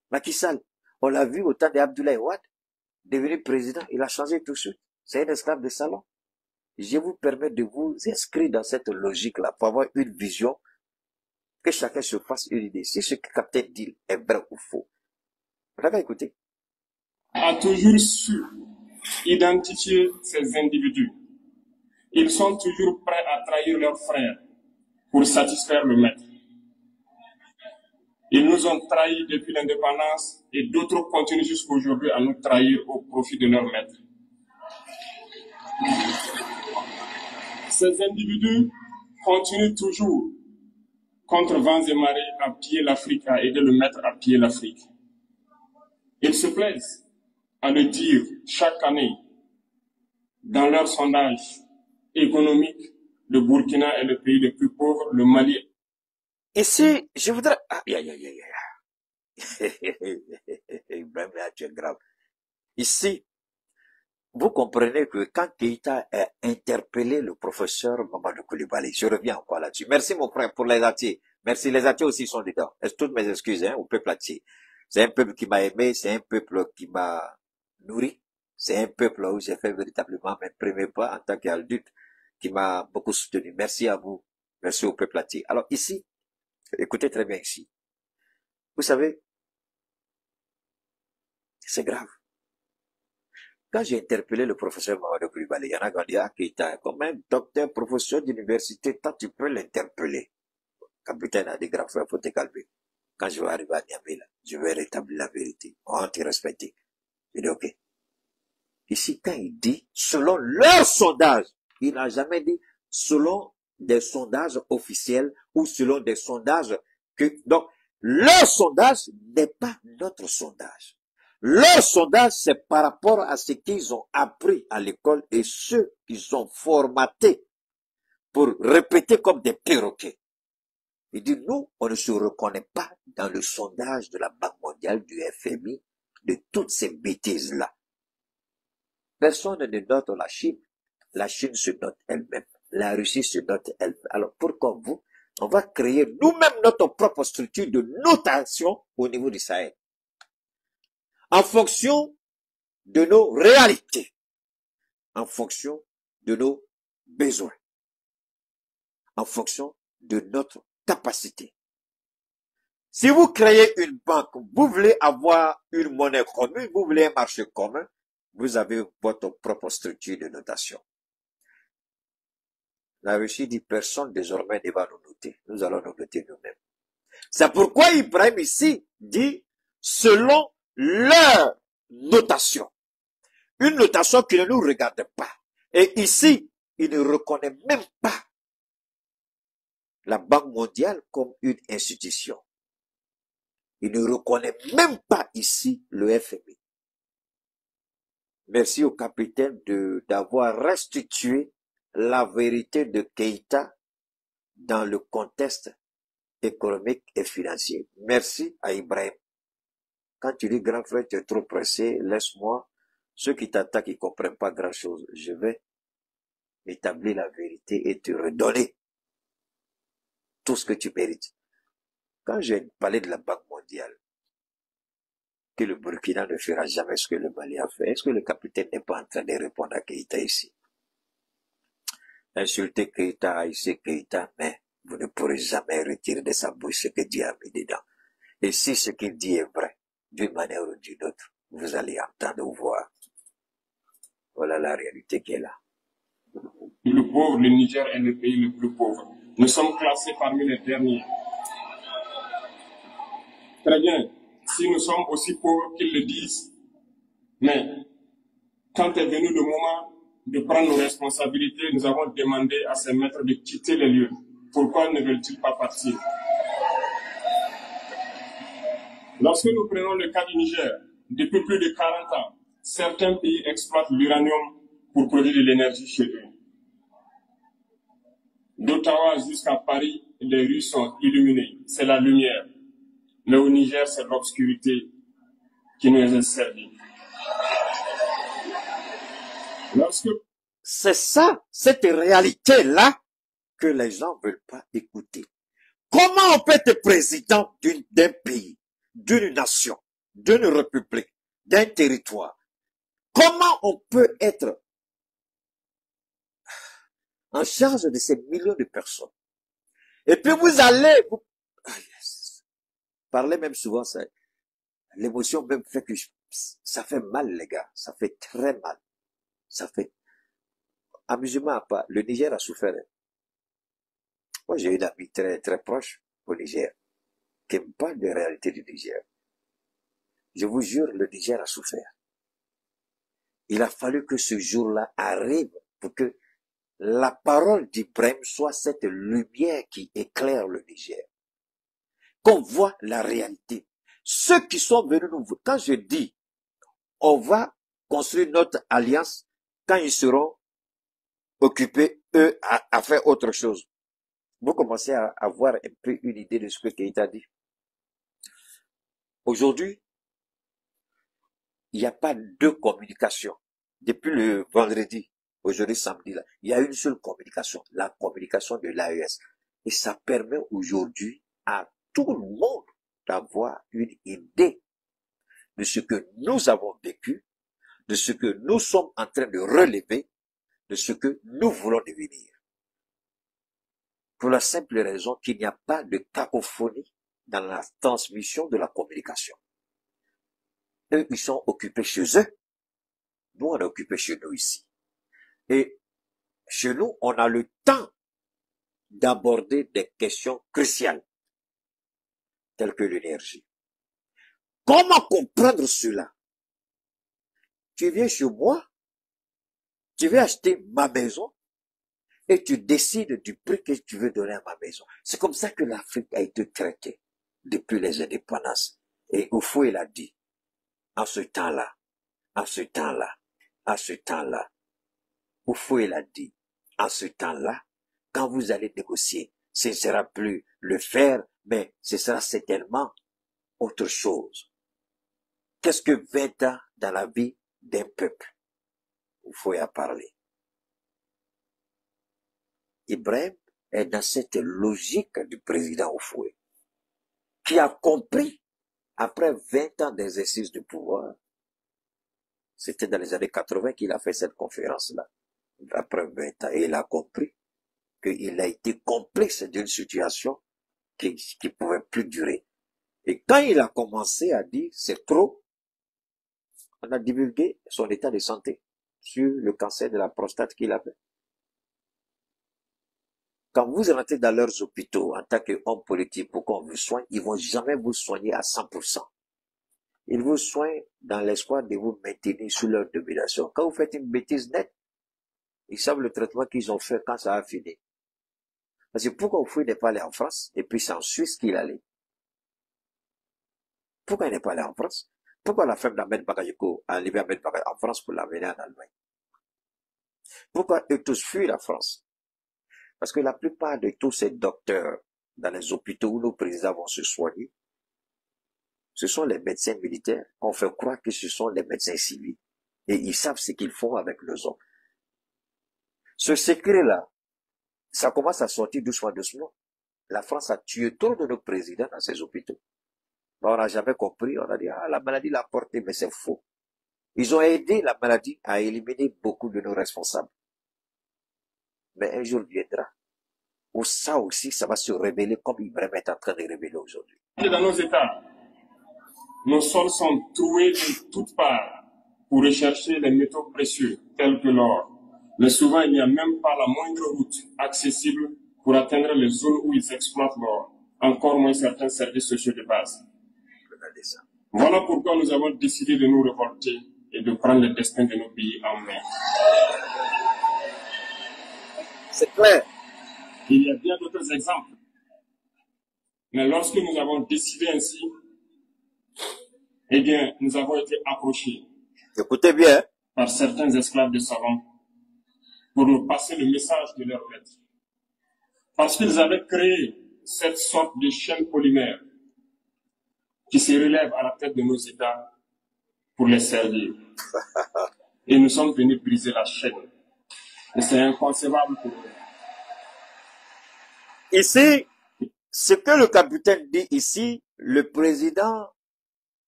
Macky Sall, on l'a vu au temps d'Abdoulaye Wade, devenu président, il a changé tout de suite. C'est un esclave de salon. Je vous permets de vous inscrire dans cette logique-là pour avoir une vision, que chacun se fasse une idée. Si ce que Capitaine dit est vrai ou faux. Vous avez écouté? A toujours su identifier ces individus. Ils sont toujours prêts à trahir leurs frères pour satisfaire le maître. Ils nous ont trahis depuis l'indépendance et d'autres continuent jusqu'à aujourd'hui à nous trahir au profit de leur maître. Ces individus continuent toujours, contre vents et marées, à piller l'Afrique, à aider le maître à piller l'Afrique. Ils se plaisent à le dire chaque année dans leurs sondages économiques. Le Burkina est le pays le plus pauvre, le Mali. Ici, je voudrais... Aïe, aïe, aïe, aïe. Ibrahim, tu es grave. Ici, vous comprenez que quand Keïta a interpellé le professeur Mamadou Koulibaly, je reviens encore là-dessus. Merci mon frère pour les Atiers. Merci, les Atiers aussi sont dedans. Toutes mes excuses au peuple Atier. C'est un peuple qui m'a aimé, c'est un peuple qui m'a nourri, c'est un peuple où j'ai fait véritablement mes premiers pas en tant qu'adulte, qui m'a beaucoup soutenu. Merci à vous. Merci au peuple Atier. Alors ici, écoutez très bien ici. Vous savez, c'est grave. Quand j'ai interpellé le professeur Mamadou Koulibaly, il y en a qui ont dit, ah, Keïta, comme un docteur, professeur d'université, toi, tu peux l'interpeller. Capitaine a dit, grand frère, faut te calmer. Quand je vais arriver à Niamey, là, je vais rétablir la vérité. On va te respecter. Je dis, ok. Ici, quand il dit, selon leur sondage, il n'a jamais dit, selon des sondages officiels ou selon des sondages donc, leur sondage n'est pas notre sondage. Leur sondage, c'est par rapport à ce qu'ils ont appris à l'école et ceux qu'ils ont formatés pour répéter comme des perroquets. Il dit, nous, on ne se reconnaît pas dans le sondage de la Banque mondiale, du FMI, de toutes ces bêtises-là. Personne ne note la Chine. La Chine se note elle-même. La Russie se note elle-même. Alors, pourquoi vous? On va créer nous-mêmes notre propre structure de notation au niveau du Sahel. En fonction de nos réalités. En fonction de nos besoins. En fonction de notre capacité. Si vous créez une banque, vous voulez avoir une monnaie commune, vous voulez un marché commun, vous avez votre propre structure de notation. La Russie dit personne désormais ne va nous noter. Nous allons nous noter nous-mêmes. C'est pourquoi Ibrahim ici dit selon leur notation. Une notation qui ne nous regarde pas. Et ici, il ne reconnaît même pas la Banque mondiale comme une institution. Il ne reconnaît même pas ici le FMI. Merci au capitaine d'avoir restitué la vérité de Keïta dans le contexte économique et financier. Merci à Ibrahim. Quand tu dis grand frère, tu es trop pressé, laisse-moi. Ceux qui t'attaquent, ils ne comprennent pas grand chose. Je vais établir la vérité et te redonner tout ce que tu mérites. Quand j'ai parlé de la Banque mondiale, que le Burkina ne fera jamais ce que le Mali a fait, est-ce que le capitaine n'est pas en train de répondre à Keïta ici? Insulter Keïta, haïsser Keïta, mais vous ne pourrez jamais retirer de sa bouche ce que Dieu a mis dedans. Et si ce qu'il dit est vrai, d'une manière ou d'une autre, vous allez entendre ou voir. Voilà la réalité qui est là. Le plus pauvre, le Niger est le pays le plus pauvre. Nous sommes classés parmi les derniers. Très bien, si nous sommes aussi pauvres qu'ils le disent, mais quand est venu le moment de prendre nos responsabilités, nous avons demandé à ces maîtres de quitter les lieux. Pourquoi ne veulent-ils pas partir? Lorsque nous prenons le cas du Niger, depuis plus de 40 ans, certains pays exploitent l'uranium pour produire de l'énergie chez eux. D'Ottawa jusqu'à Paris, les rues sont illuminées. C'est la lumière. Mais au Niger, c'est l'obscurité qui nous est servie. Lorsque, C'est ça, cette réalité-là que les gens ne veulent pas écouter. Comment on peut être président d'un pays, d'une nation, d'une république, d'un territoire? Comment on peut être en charge de ces millions de personnes? Et puis vous allez, vous parlez même souvent, l'émotion même fait que ça fait mal, les gars. Ça fait très mal. Ça fait amusement à part. Le Niger a souffert. Moi, j'ai une amie très, très proche au Niger qui me parle des réalités du Niger. Je vous jure, le Niger a souffert. Il a fallu que ce jour-là arrive pour que la parole d'Ibrahim soit cette lumière qui éclaire le Niger. Qu'on voit la réalité. Ceux qui sont venus nous voir, quand je dis, on va construire notre alliance quand ils seront occupés, eux, à faire autre chose. Vous commencez à avoir un peu une idée de ce que Keïta dit. Aujourd'hui, il n'y a pas deux communications. Depuis le vendredi, aujourd'hui samedi, là, il y a une seule communication, la communication de l'AES. Et ça permet aujourd'hui à tout le monde d'avoir une idée de ce que nous avons vécu, de ce que nous sommes en train de relever, de ce que nous voulons devenir. Pour la simple raison qu'il n'y a pas de cacophonie dans la transmission de la communication. Eux, ils sont occupés chez eux. Nous, on est occupés chez nous ici. Et chez nous, on a le temps d'aborder des questions cruciales, telles que l'énergie. Comment comprendre cela? Tu viens chez moi, tu veux acheter ma maison, et tu décides du prix que tu veux donner à ma maison. C'est comme ça que l'Afrique a été traitée depuis les indépendances. Et Oufou, il a dit, en ce temps-là, en ce temps-là, en ce temps-là, Oufou, il a dit, en ce temps-là, quand vous allez négocier, ce ne sera plus le fer, mais ce sera certainement autre chose. Qu'est-ce que 20 ans dans la vie d'un peuple? Oufou a parlé. Ibrahim est dans cette logique du président Oufoué, qui a compris, après 20 ans d'exercice de pouvoir, c'était dans les années 80 qu'il a fait cette conférence-là, après 20 ans, et il a compris qu'il a été complice d'une situation qui pouvait plus durer. Et quand il a commencé à dire c'est trop, on a divulgué son état de santé sur le cancer de la prostate qu'il avait. Quand vous rentrez dans leurs hôpitaux en tant qu'homme politique pour qu'on vous soigne, ils vont jamais vous soigner à 100%. Ils vous soignent dans l'espoir de vous maintenir sous leur domination. Quand vous faites une bêtise nette, ils savent le traitement qu'ils ont fait quand ça a fini. Parce que pourquoi Oufoué n'est pas allé en France et puis c'est en Suisse qu'il allait? Pourquoi il n'est pas allé en France? Pourquoi la femme d'Ahmed Bakayoko a enlevé Ahmed Bakayoko en France pour l'amener en Allemagne? Pourquoi eux tous fuient la France? Parce que la plupart de tous ces docteurs dans les hôpitaux où nos présidents vont se soigner, ce sont les médecins militaires qu'on fait croire que ce sont les médecins civils. Et ils savent ce qu'ils font avec leurs hommes. Ce secret-là, ça commence à sortir doucement, doucement. La France a tué trop de nos présidents dans ces hôpitaux. On n'a jamais compris, on a dit, ah, la maladie l'a porté, mais c'est faux. Ils ont aidé la maladie à éliminer beaucoup de nos responsables. Mais un jour viendra où ça aussi, ça va se révéler comme Ibrahim est en train de révéler aujourd'hui. dans nos États, nos sols sont troués de toutes parts pour rechercher les métaux précieux tels que l'or. Mais souvent, il n'y a même pas la moindre route accessible pour atteindre les zones où ils exploitent l'or, encore moins certains services sociaux de base. Voilà pourquoi nous avons décidé de nous révolter et de prendre le destin de nos pays en main. C'est clair. Il y a bien d'autres exemples. Mais lorsque nous avons décidé ainsi, eh bien, nous avons été approchés. Écoutez bien. Par certains esclaves de savants pour nous passer le message de leur maître. Parce qu'ils avaient créé cette sorte de chaîne polymère qui se relève à la tête de nos États pour les servir. et nous sommes venus briser la chaîne. Et c'est inconcevable pour nous. Ici, ce que le capitaine dit ici, le président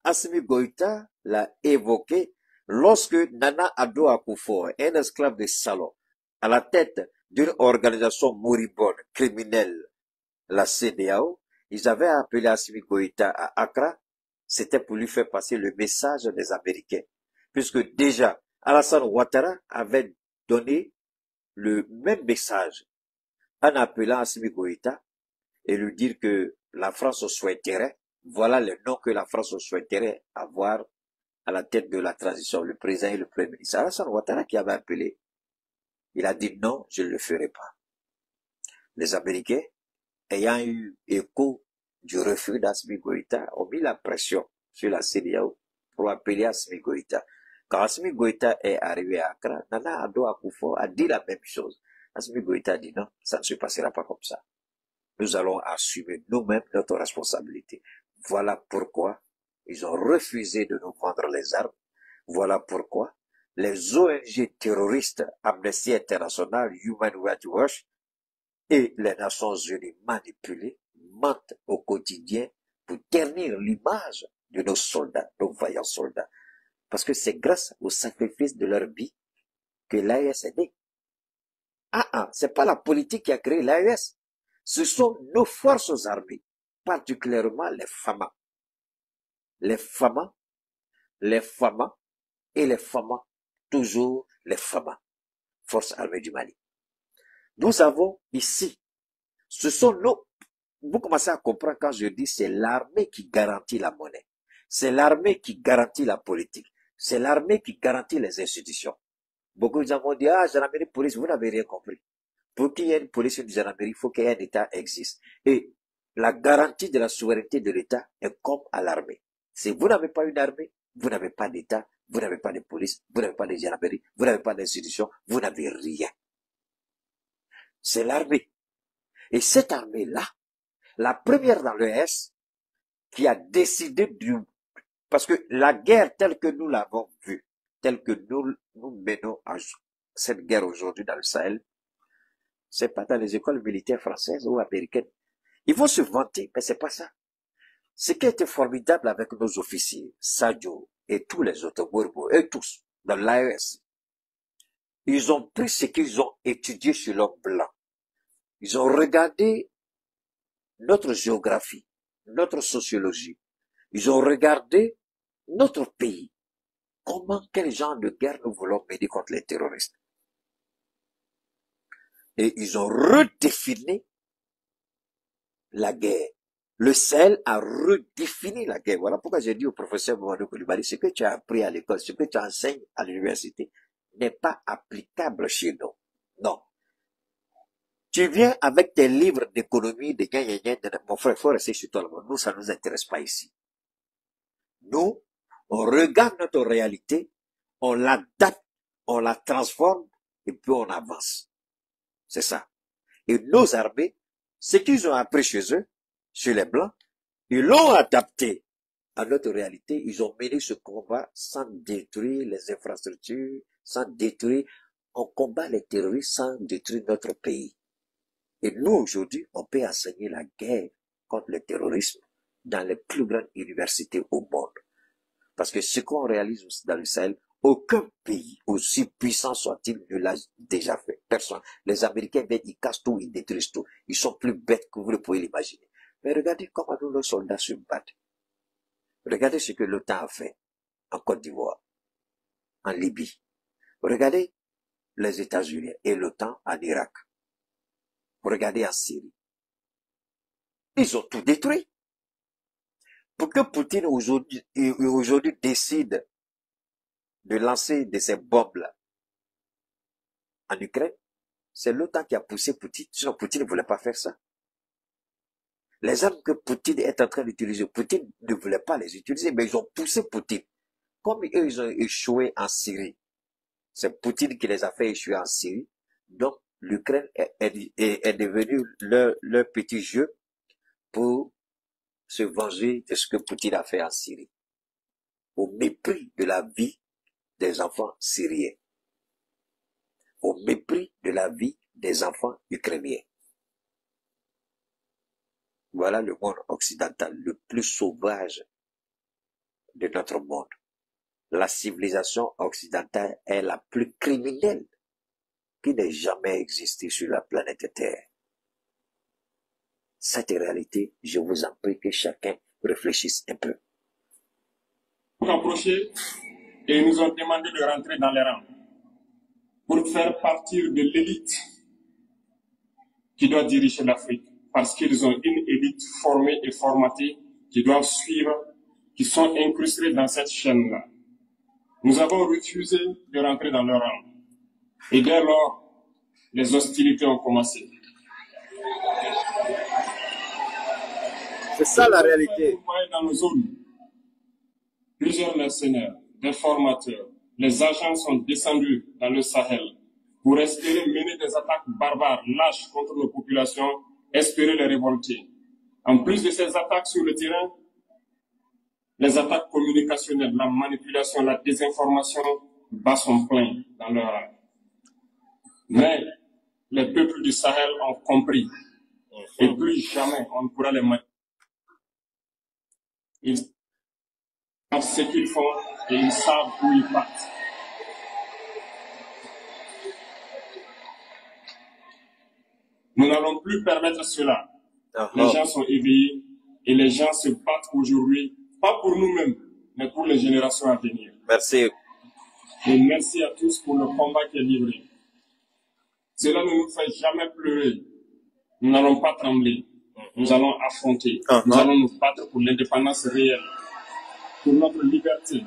Assimi Goïta l'a évoqué lorsque Nana Addo Akufo, un esclave de salon, à la tête d'une organisation moribonde, criminelle, la CEDEAO, ils avaient appelé Assimi Goïta à Accra, c'était pour lui faire passer le message des Américains. Puisque déjà, Alassane Ouattara avait donné le même message en appelant Assimi Goïta et lui dire que la France souhaiterait, voilà le nom que la France souhaiterait avoir à la tête de la transition, le président et le premier ministre. Alassane Ouattara qui avait appelé, il a dit non, je ne le ferai pas. Les Américains, ayant eu écho du refus d'Assimi Goïta, ont mis la pression sur la CEDEAO pour appeler Assimi Goïta. Quand Assimi Goïta est arrivé à Accra, Nana Addo Akufo a dit la même chose. Assimi Goïta a dit non, ça ne se passera pas comme ça. Nous allons assumer nous-mêmes notre responsabilité. Voilà pourquoi ils ont refusé de nous vendre les armes. Voilà pourquoi les ONG terroristes, Amnesty International, Human Rights Watch et les Nations Unies manipulées mentent au quotidien pour ternir l'image de nos soldats, nos vaillants soldats. Parce que c'est grâce au sacrifice de leur vie que l'AES est née. C'est pas la politique qui a créé l'AES. Ce sont nos forces armées, particulièrement les FAMA. Les FAMA, les FAMA et les FAMA, toujours les FAMA, Forces armées du Mali. Nous avons ici, ce sont nos, vous commencez à comprendre quand je dis c'est l'armée qui garantit la monnaie. C'est l'armée qui garantit la politique. C'est l'armée qui garantit les institutions. Beaucoup de gens vont dire, gendarmerie, police, vous n'avez rien compris. Pour qu'il y ait une police et une gendarmerie, il faut qu'il y ait un État existe. Et la garantie de la souveraineté de l'État est comme à l'armée. Si vous n'avez pas une armée, vous n'avez pas d'État, vous n'avez pas de police, vous n'avez pas de gendarmerie, vous n'avez pas d'institution, vous n'avez rien. C'est l'armée. Et cette armée-là, la première dans l'ES, qui a décidé parce que la guerre telle que nous l'avons vue, telle que nous menons à cette guerre aujourd'hui dans le Sahel, c'est pas dans les écoles militaires françaises ou américaines. Ils vont se vanter, mais c'est pas ça. Ce qui était formidable avec nos officiers, Sadio et tous les autres, Bourbo, et tous, dans l'AES, ils ont pris ce qu'ils ont étudié sur l'homme blanc. Ils ont regardé notre géographie, notre sociologie. Ils ont regardé notre pays. Comment, quel genre de guerre nous voulons mener contre les terroristes? Et ils ont redéfini la guerre. Le Sahel a redéfini la guerre. Voilà pourquoi j'ai dit au professeur Mouadou Koulibaly, ce que tu as appris à l'école, ce que tu enseignes à l'université, n'est pas applicable chez nous. Non. Tu viens avec tes livres d'économie, de mon frère, il faut rester chez toi. Nous, ça ne nous intéresse pas ici. Nous, on regarde notre réalité, on l'adapte, on la transforme, et puis on avance. C'est ça. Et nos armées, ce qu'ils ont appris chez eux, chez les Blancs, ils l'ont adapté à notre réalité. Ils ont mené ce combat sans détruire les infrastructures, sans détruire. On combat les terroristes sans détruire notre pays. Et nous, aujourd'hui, on peut enseigner la guerre contre le terrorisme dans les plus grandes universités au monde. Parce que ce qu'on réalise aussi dans le Sahel, aucun pays, aussi puissant soit-il, ne l'a déjà fait. Personne. Les Américains, ils cassent tout, ils détruisent tout. Ils sont plus bêtes que vous le pouvez l'imaginer. Mais regardez comment nos soldats se battent. Regardez ce que l'OTAN a fait en Côte d'Ivoire, en Libye. Regardez les États-Unis et l'OTAN en Irak. Regardez en Syrie. Ils ont tout détruit. Pour que Poutine aujourd'hui décide de lancer de ces bombes-là en Ukraine, c'est l'OTAN qui a poussé Poutine. Sinon, Poutine ne voulait pas faire ça. Les armes que Poutine est en train d'utiliser, Poutine ne voulait pas les utiliser, mais ils ont poussé Poutine. Comme eux, ils ont échoué en Syrie. C'est Poutine qui les a fait échouer en Syrie. Donc, l'Ukraine est devenue leur petit jeu pour se venger de ce que Poutine a fait en Syrie. Au mépris de la vie des enfants syriens, au mépris de la vie des enfants ukrainiens. Voilà le monde occidental, le plus sauvage de notre monde. La civilisation occidentale est la plus criminelle qui n'ait jamais existé sur la planète Terre. Cette réalité, je vous en prie que chacun réfléchisse un peu. Nous approché et nous ont demandé de rentrer dans les rangs pour faire partir de l'élite qui doit diriger l'Afrique, parce qu'ils ont une élite formée et formatée qui doivent suivre, qui sont incrustés dans cette chaîne-là. Nous avons refusé de rentrer dans leur rang. Et dès lors, les hostilités ont commencé. C'est ça la réalité. Vous voyez dans nos zones, plusieurs mercenaires, des formateurs, les agents sont descendus dans le Sahel pour espérer mener des attaques barbares, lâches contre nos populations, espérer les révolter. En plus de ces attaques sur le terrain, les attaques communicationnelles, la manipulation, la désinformation bat son plein dans leur rang. Mais les peuples du Sahel ont compris. Et plus jamais on ne pourra les manipuler. Ils savent ce qu'ils font et ils savent où ils partent. Nous n'allons plus permettre cela. Les gens sont éveillés et les gens se battent aujourd'hui, pas pour nous-mêmes, mais pour les générations à venir. Merci. Et merci à tous pour le combat qui est livré. Cela ne nous fait jamais pleurer. Nous n'allons pas trembler. Nous allons affronter. Nous allons nous battre pour l'indépendance réelle, pour notre liberté,